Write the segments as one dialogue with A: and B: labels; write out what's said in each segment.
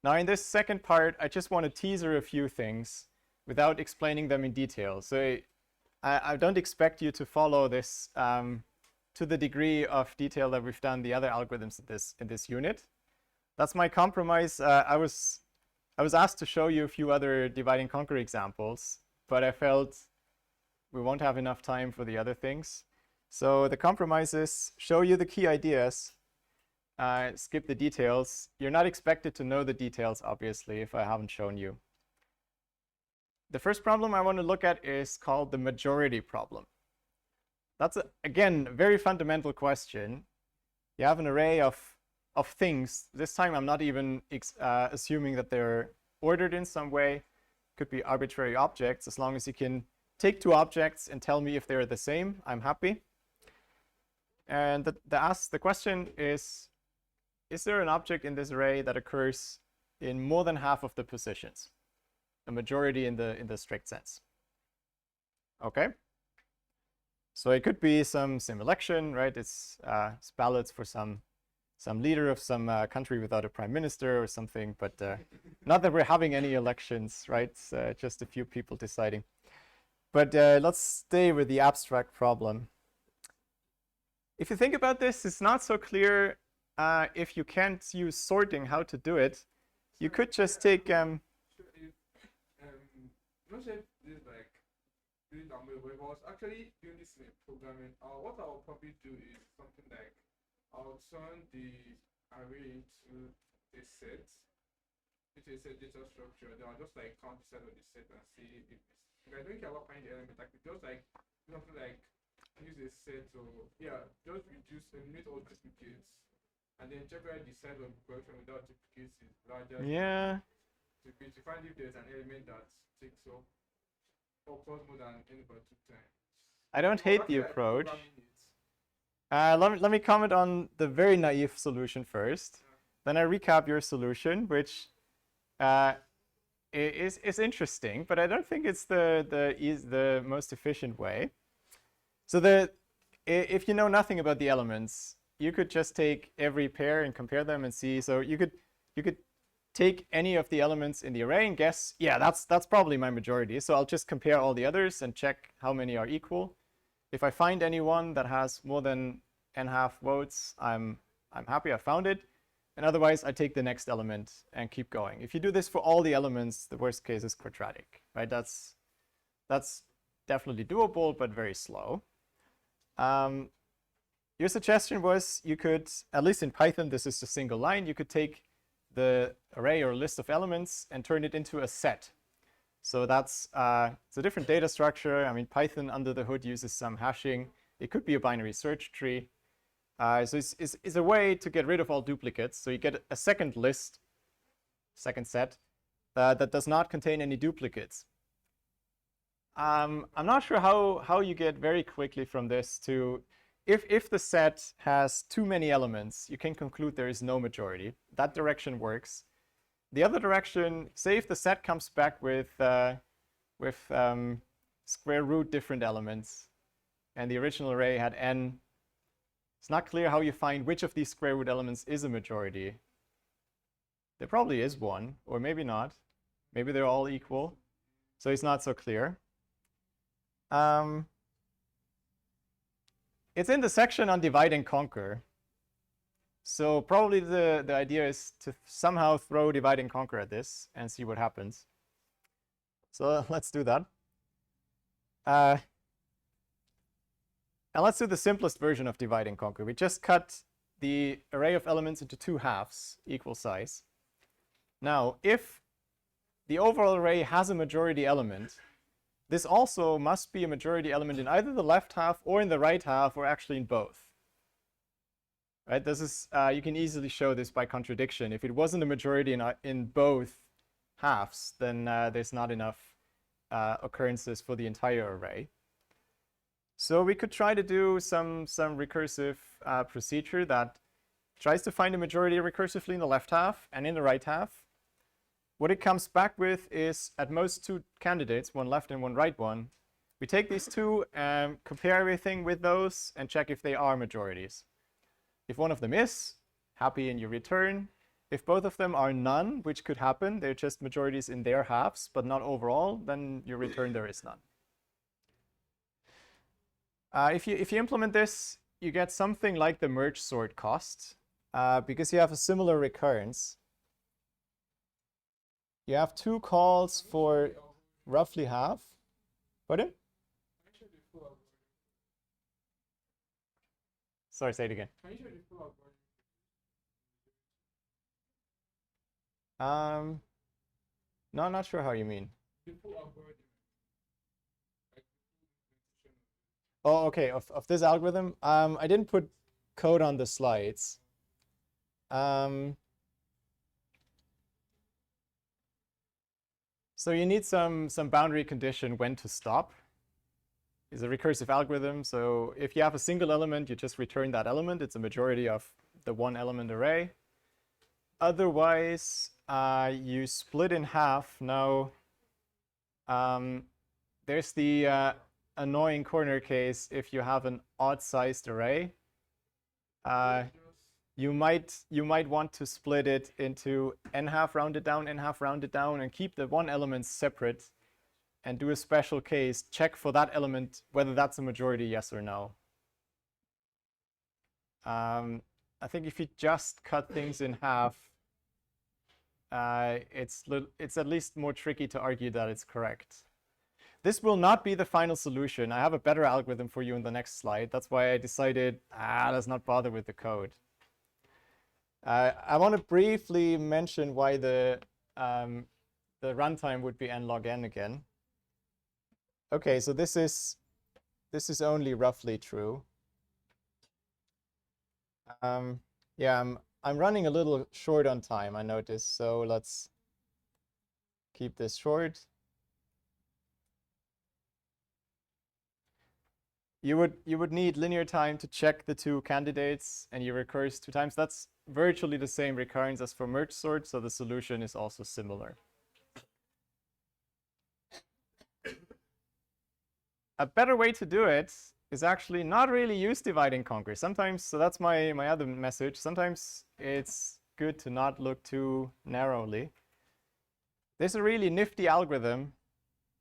A: Now in this second part, I just want to teaser a few things without explaining them in detail. So I don't expect you to follow this to the degree of detail that we've done the other algorithms in this unit. That's my compromise. I was asked to show you a few other divide and conquer examples, but I felt we won't have enough time for the other things. So the compromise is show you the key ideas, skip the details. You're not expected to know the details, obviously, if I haven't shown you. The first problem I want to look at is called the majority problem. That's, again, a very fundamental question. You have an array of things. This time I'm not even assuming that they're ordered in some way. Could be arbitrary objects. As long as you can take two objects and tell me if they're the same, I'm happy. And the question is there an object in this array that occurs in more than half of the positions? A majority in the strict sense. Okay. So it could be some election, right? It's ballots for some leader of some country without a prime minister or something, but not that we're having any elections, right? It's just a few people deciding. But let's stay with the abstract problem. If you think about this, it's not so clear if you can't use sorting how to do it. You could just take
B: not sure if this is like doing that way, but if I was actually doing this in programming, what I would probably do is something like I'll turn the array into a set, data structure. Then I'll just like count the set of the set and see if I don't care about finding the element. Like just like something like use a set or just eliminate all duplicates, and then check whether the size of the collection without duplicates is larger.
A: Yeah.
B: To find if there's an element that takes up or costs more than n over 2 times.
A: I don't hate the approach. Let me comment on the very naive solution first. Then I recap your solution, which is interesting, but I don't think it's the most efficient way. So if you know nothing about the elements, you could just take every pair and compare them and see. So you could take any of the elements in the array and guess, yeah, that's probably my majority. So I'll just compare all the others and check how many are equal. If I find any one that has more than n½ votes, I'm happy I found it. And otherwise, I take the next element and keep going. If you do this for all the elements, the worst case is quadratic, right? That's definitely doable, but very slow. Your suggestion was you could, at least in Python, this is a single line, you could take the array or list of elements and turn it into a set. So that's it's a different data structure. I mean, Python under the hood uses some hashing. It could be a binary search tree. So it's a way to get rid of all duplicates. So you get a second list, second set, that does not contain any duplicates. I'm not sure how you get very quickly from this to, if the set has too many elements, you can conclude there is no majority. That direction works. The other direction, say if the set comes back with square root different elements, and the original array had n, it's not clear how you find which of these square root elements is a majority. There probably is one, or maybe not. Maybe they're all equal. So it's not so clear. It's in the section on divide and conquer. So probably the idea is to somehow throw divide and conquer at this and see what happens. So let's do that. And let's do the simplest version of divide and conquer. We just cut the array of elements into two halves, equal size. Now, if the overall array has a majority element, this also must be a majority element in either the left half or in the right half, or actually in both. Right? This is you can easily show this by contradiction. If it wasn't a majority in both halves, then there's not enough occurrences for the entire array. So we could try to do some recursive procedure that tries to find a majority recursively in the left half and in the right half. What it comes back with is at most two candidates, one left and one right one. We take these two and compare everything with those and check if they are majorities. If one of them is, happy and you return. If both of them are none, which could happen, they're just majorities in their halves, but not overall, then you return there is none. If you implement this, you get something like the merge sort cost, because you have a similar recurrence. You have two calls for roughly half. Pardon? Sorry, say it again. No, I'm not sure how you mean. Oh, okay, of this algorithm. I didn't put code on the slides. So you need some boundary condition when to stop. It's a recursive algorithm, so if you have a single element, you just return that element. It's a majority of the one element array. Otherwise, you split in half. Now, there's the annoying corner case if you have an odd-sized array. You might want to split it into n half rounded down, and keep the one element separate, and do a special case, check for that element whether that's a majority, yes or no. I think if you just cut things in half, it's at least more tricky to argue that it's correct. This will not be the final solution. I have a better algorithm for you in the next slide. That's why I decided, let's not bother with the code. I want to briefly mention why the runtime would be n log n again. Okay, so this is only roughly true. Yeah, I'm running a little short on time, I noticed, so let's keep this short. You would need linear time to check the two candidates, and you recurse 2 times. That's virtually the same recurrence as for merge sort, so the solution is also similar. A better way to do it is actually not really use divide and conquer. Sometimes, so that's my other message, sometimes it's good to not look too narrowly. There's a really nifty algorithm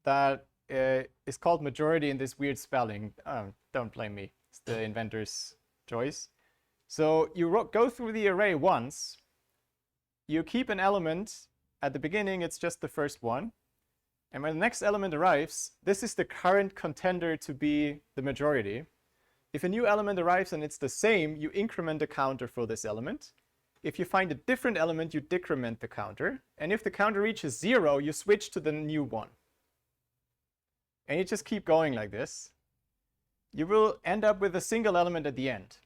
A: that is called majority in this weird spelling. Don't blame me, it's the inventor's choice. So you go through the array once, you keep an element, at the beginning it's just the first one, and when the next element arrives, this is the current contender to be the majority. If a new element arrives and it's the same, you increment the counter for this element. If you find a different element, you decrement the counter. And if the counter reaches 0, you switch to the new one. And you just keep going like this. You will end up with a single element at the end.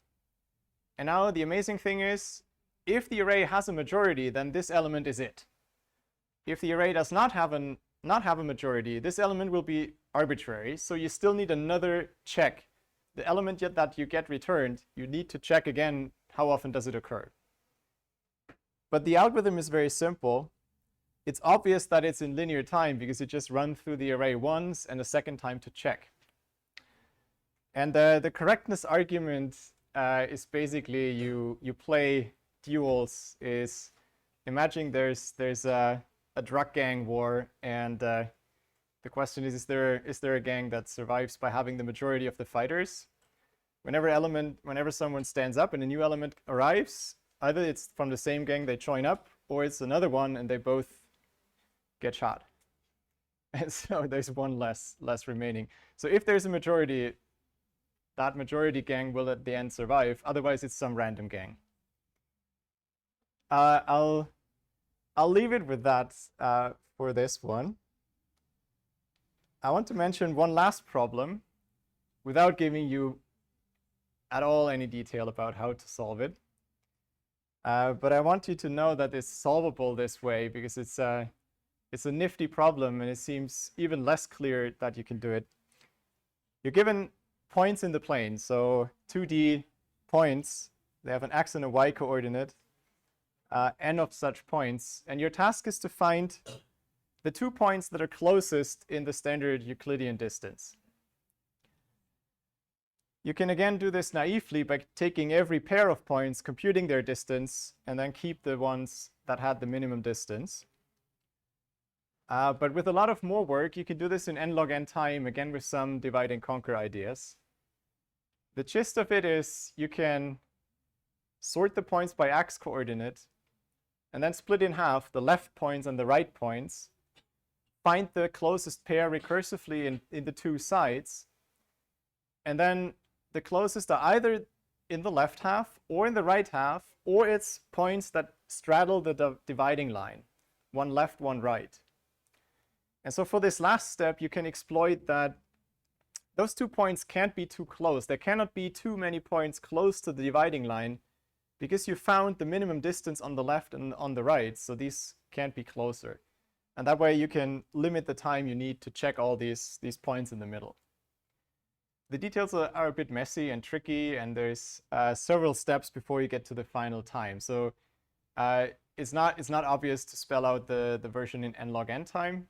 A: And now the amazing thing is, if the array has a majority, then this element is it. If the array does not have a majority, this element will be arbitrary, so you still need another check. The element that you get returned, you need to check again how often does it occur. But the algorithm is very simple. It's obvious that it's in linear time because you just run through the array once and a second time to check. And the correctness argument is basically you play duels. Imagine there's a drug gang war, and the question is there a gang that survives by having the majority of the fighters? Whenever someone stands up and a new element arrives, either it's from the same gang, they join up, or it's another one and they both get shot. And so there's one less remaining. So if there's a majority, that majority gang will at the end survive. Otherwise, it's some random gang. I'll leave it with that for this one. I want to mention one last problem without giving you at all any detail about how to solve it. But I want you to know that it's solvable this way because it's a nifty problem, and it seems even less clear that you can do it. You're given points in the plane, so 2D points. They have an x and a y coordinate, n of such points, and your task is to find the 2 points that are closest in the standard Euclidean distance. You can again do this naively by taking every pair of points, computing their distance, and then keep the ones that had the minimum distance. But with a lot of more work, you can do this in n log n time, again with some divide and conquer ideas. The gist of it is you can sort the points by x coordinate, and then split in half the left points and the right points, find the closest pair recursively in the two sides, and then the closest are either in the left half or in the right half, or it's points that straddle the dividing line, one left, one right. And so for this last step, you can exploit that those 2 points can't be too close. There cannot be too many points close to the dividing line because you found the minimum distance on the left and on the right, so these can't be closer. And that way you can limit the time you need to check all these points in the middle. The details are a bit messy and tricky, and there's several steps before you get to the final time. So it's not obvious to spell out the version in n log n time.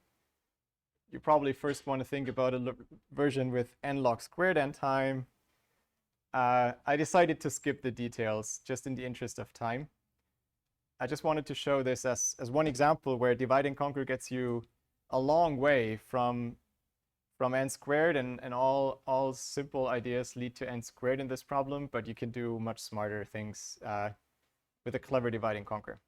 A: You probably first want to think about a version with n log squared n time. I decided to skip the details just in the interest of time. I just wanted to show this as one example where divide and conquer gets you a long way from n squared, and all simple ideas lead to n squared in this problem, but you can do much smarter things with a clever divide and conquer.